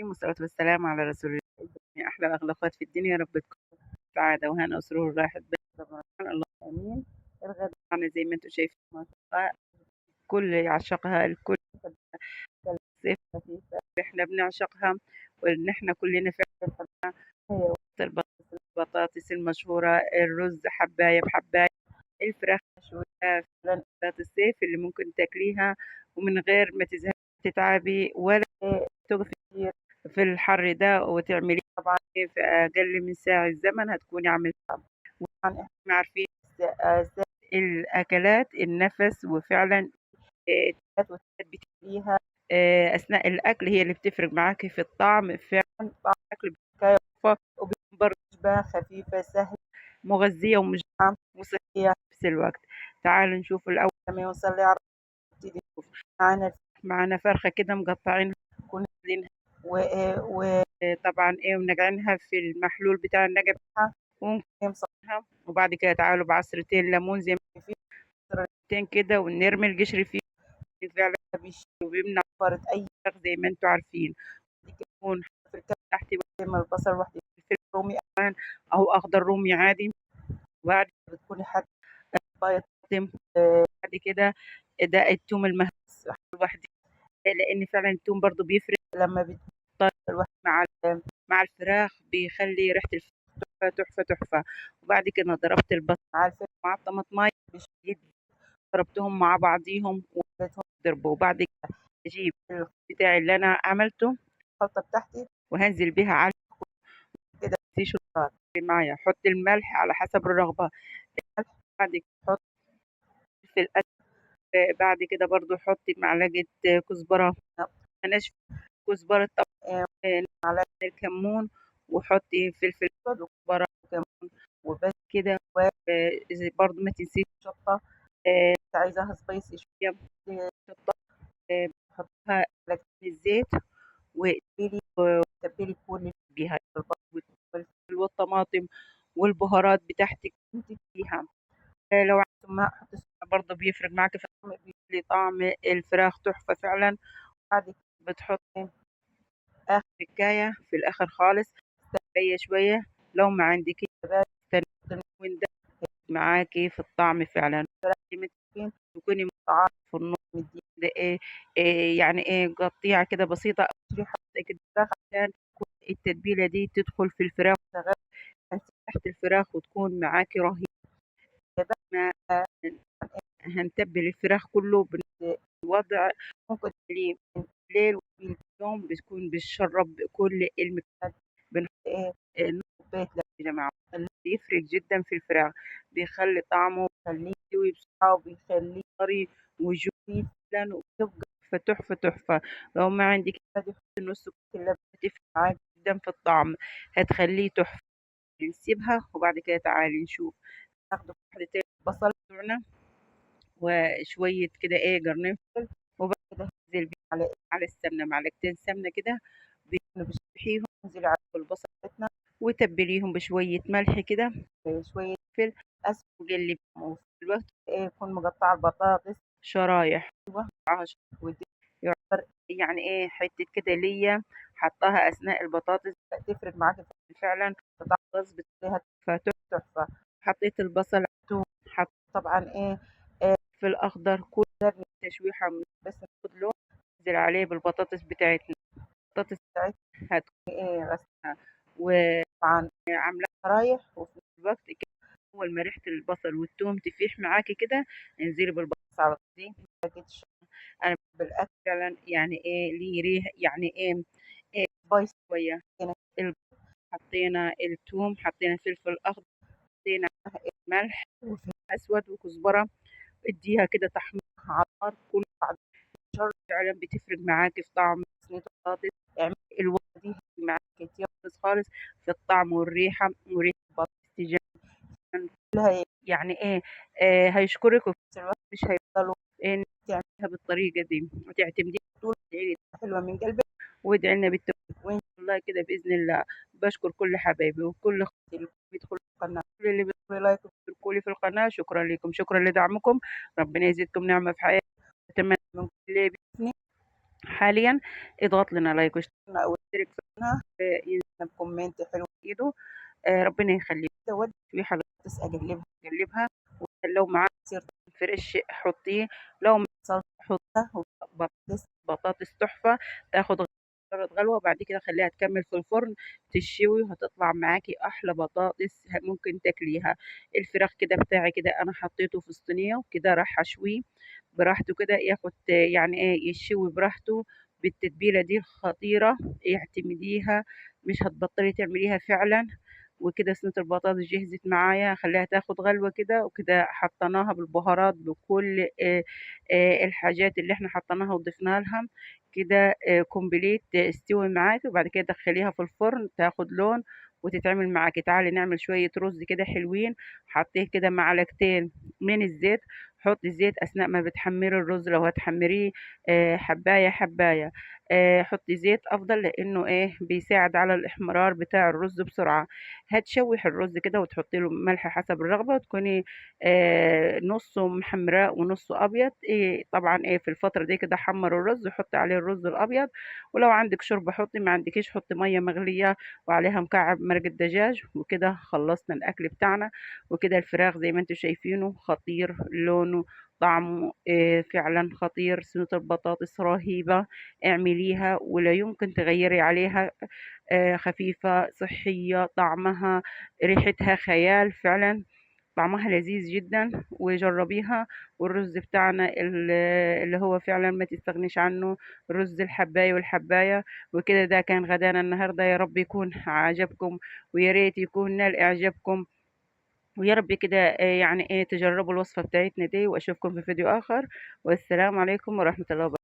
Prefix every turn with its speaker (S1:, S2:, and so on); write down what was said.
S1: والصلاة والسلام على رسول الله. يا أحلى وأغلى أخوات في الدنيا، يا رب تكون سعادة وهنا وسرور راحة بال طبعًا، اللهم آمين. الغدا طبعًا زي ما أنتم شايفين ما شاء الله الكل يعشقها، الكل الصيف خفيفة إحنا بنعشقها، وإن إحنا كلنا فعلًا بنحبها. هي وسط البطاطس المشهورة، الرز حباية بحباية، الفراخ مشوية، فعلًا أكلات الصيف اللي ممكن تاكليها ومن غير ما تزهقي تتعبي ولا تُقفي كتير في الحر ده وتعمليه طبعًا في أقل من ساعة زمن هتكوني عملتيها. وطبعًا إحنا عارفين الأكلات النَفَس وفعلًا التلات بتاكليها أثناء الأكل هي اللي بتفرق معاكِ في الطعم، فعلًا طعم الأكل بيبقى تحفة وبيكون برضه وجبة خفيفة سهلة مغذية ومشبعة وصحية في نفس الوقت. تعالوا نشوف الأول لمّا يوصل لي نبتدي نشوف معانا فرخة كده مقطعينها ونازلينها وطبعًا وناقعينها في المحلول بتاع النقع بتاعها مصفينها، وبعد كده تعالوا بعصرتين ليمون زي ما شايفين عصرتين كده ونرمي القشر فيه فعلًا وبيمنع فرط أي فراخ زي ما أنتم عارفين. يكون في الكبة تحت قدام البصل واحدة فلفل رومي ألوان أو أخضر رومي عادي، وبعد كده بتكوني حاطة شوية طماطم بعد كده ده التوم المهروس لوحده، لإن فعلًا التوم برضه بيفرق لمّا بيتحط لوحده مع الفراخ بيخلّي ريحة الفراخ تحفة، تحفة، تحفة. وبعد كده ضربت البصل مع الفلفل مع الطماطماية ضربتهم مع بعضيهم وخليتهم يضربوا، وبعد كده أجيب الخليط بتاعي اللي أنا عملته الخلطة بتاعتي وهانزل بيها على كده في شطات معايا، أحط الملح على حسب الرغبة، الملح بعد كده أحط فلفل بعد كده برضه حطي معلقة كزبرة ناشفة، كزبرة طبعًا معلقة كمون، وحطي فلفل أسود وكزبرة وكمون وبس كده برضه ما تنسيش الشطة أنتِ عايزاها spicy شوية شطة حطيها على الزيت وتبّلي كل بيها البصل والفلفل والطماطم والبهارات بتاعتِك أنتِ فيها. لو عايزة ماء حطّي سكر برضه بيفرق معاكِ في الطعم بيخلّي طعم الفراخ تحفة فعلًا. بعد كده بتحطّي آخر تركاية في الآخر خالص تستني شوية لو ما عندكيش زبادي استني ده معاكِ في الطعم فعلًا. الفراخ زي ما أنتِ شايفين تكوني مقطّعاها في النُص مدّية كده يعني مقطّعيها كده بسيطة أو شريحة بسيطة كده فراخ عشان التتبيلة دي تدخل في الفراخ ريحة الفراخ وتكون معاكِ رهيبة. بعد ما هنتبّل الفراخ كلّه بنفس الوضع ممكن تخلّيه من بالليل واليوم بتكون بتشرّب كل المكونات بنحط نُص كوباية لبن يا جماعة، اللبن بيفرق جدًا في الفراخ، بيخلّي طعمه بيخلّيه يستوي بسرعة وبيخلّيه طري وjuicy فعلًا وبتبقى تحفة، تحفة، تحفة. لو ما عندِك حطّي نُص كوباية اللبن هتفرق معاكِ جدًا في الطعم، هتخلّيه تحفة. بنسيبها وبعد كده تعالي نشوف ناخد واحدتين بصل بتوعنا وشوية كده قرنفل وبعد كده هانزل بيهم على السمنة معلقتين سمنة كده بتشوحيهم انزلي عليهم بالبصل بتاعتنا وتبليهم بشوية ملح كده شوية فلفل أسود وقلبيهم وفي الوقت أكون مقطعة البطاطس شرايح ودي يعتبر يعني حتة كده ليا حطاها أثناء البطاطس تفرق معاكِ فعلًا في طعم الرز بتخليها تحفة، تحفة. حطيت البصل حطيت طبعًا في الأخضر كل ده تشويحة بس ناخد لون ننزل عليه بالبطاطس بتاعتنا، البطاطس بتاعتنا هتكوني غسلاها وطبعًا عاملاها شرايح وفي نفس الوقت كده أول ما ريحة البصل والثوم تفيح معاكِ كده انزلي بالبطاطس على طول دي أنا باحب الأكل فعلًا يعني ليه ريح يعني spicy شوية هنا حطينا الثوم، حطينا فلفل أخضر، حطينا ملح وفلفل أسود وكزبرة، ادّيها كده تحميص على النار كل بعد شر فعلًا بتفرق معاكِ في طعم صينية البطاطس، اعملي الوصفة دي هتيجي معاكِ خالص، خالص في الطعم والريحة وريحة البطاطس كلها يعني هيشكرِك وفي نفس الوقت مش هيبطلوا إنِّك تعمليها بالطريقة دي، وتعتمديها طول ادعي لي حلوة من قلبِك وادعي لنا بالتوفيق وإن شاء الله كده بإذن الله. باشكر كل حبايبي وكل أخواتي اللي بيدخلوا القناة، كل اللي بيدخلوا لايك وبيشتركوا لي في القناة شكرًا ليكم، شكرًا لدعمكم، ربنا يزيدكم نعمة في حياتكم. أتمنى من كل اللي بيشوفني حاليا اضغط لنا لايك واشترك أو اشترك في القناة، ينزل بكومنت حلو بإيده. ربنا يخليك. ودي في حاجات أقلبها، لو معاك عصير فريش حطيه، لو معاك صلصة حطها، بطاطس تحفة. تاخد مجرد غلوة، بعد كده خليها تكمل في الفرن تشوي، وهتطلع معاكي أحلى بطاطس ممكن تاكليها. الفراخ كده بتاعي كده أنا حطيته في الصينية وكده راح أشويه براحته كده، ياخد يعني ايه يشوي براحته بالتتبيلة دي الخطيرة. اعتمديها، مش هتبطلي تعمليها فعلا. وكده صينية البطاطس جهزت معايا، خليها تاخد غلوة كده، وكده حطيناها بالبهارات بكل الحاجات اللي احنا حطيناها وضفناها لها كده كومبليت استوي معاكي. وبعد كده تدخليها في الفرن تاخد لون وتتعمل معاكي. تعالي نعمل شوية رز كده حلوين. حطيه كده معلقتين من الزيت. حطي زيت أثناء ما بتحمري الرز، لو هتحمريه حباية حباية. حطي زيت أفضل، لأنه بيساعد على الإحمرار بتاع الرز بسرعة. هتشوح الرز كده وتحطي له ملح حسب الرغبة، وتكوني نصه محمراه ونصه أبيض. طبعا في الفترة دي كده حمر الرز وحطي عليه الرز الأبيض. ولو عندك شوربة حطي، ما عندكيش حطي مية مغلية وعليها مكعب مرق الدجاج. وكده خلصنا الأكل بتاعنا. وكده الفراخ زي ما انتم شايفينه خطير، لونه طعمه فعلا خطير. صينية البطاطس رهيبة، اعمليها ولا يمكن تغيري عليها. خفيفة صحية، طعمها ريحتها خيال فعلا. طعمها لذيذ جدا وجربيها. والرز بتاعنا اللي هو فعلا ما تستغنيش عنه، رز الحباية والحباية. وكده ده كان غدانا النهاردة، يا رب يكون عجبكم، ويا ريت يكون نال إعجابكم. ويا رب كده يعني تجربوا الوصفة بتاعتنا دي. وأشوفكم في فيديو آخر، والسلام عليكم ورحمة الله وبركاته.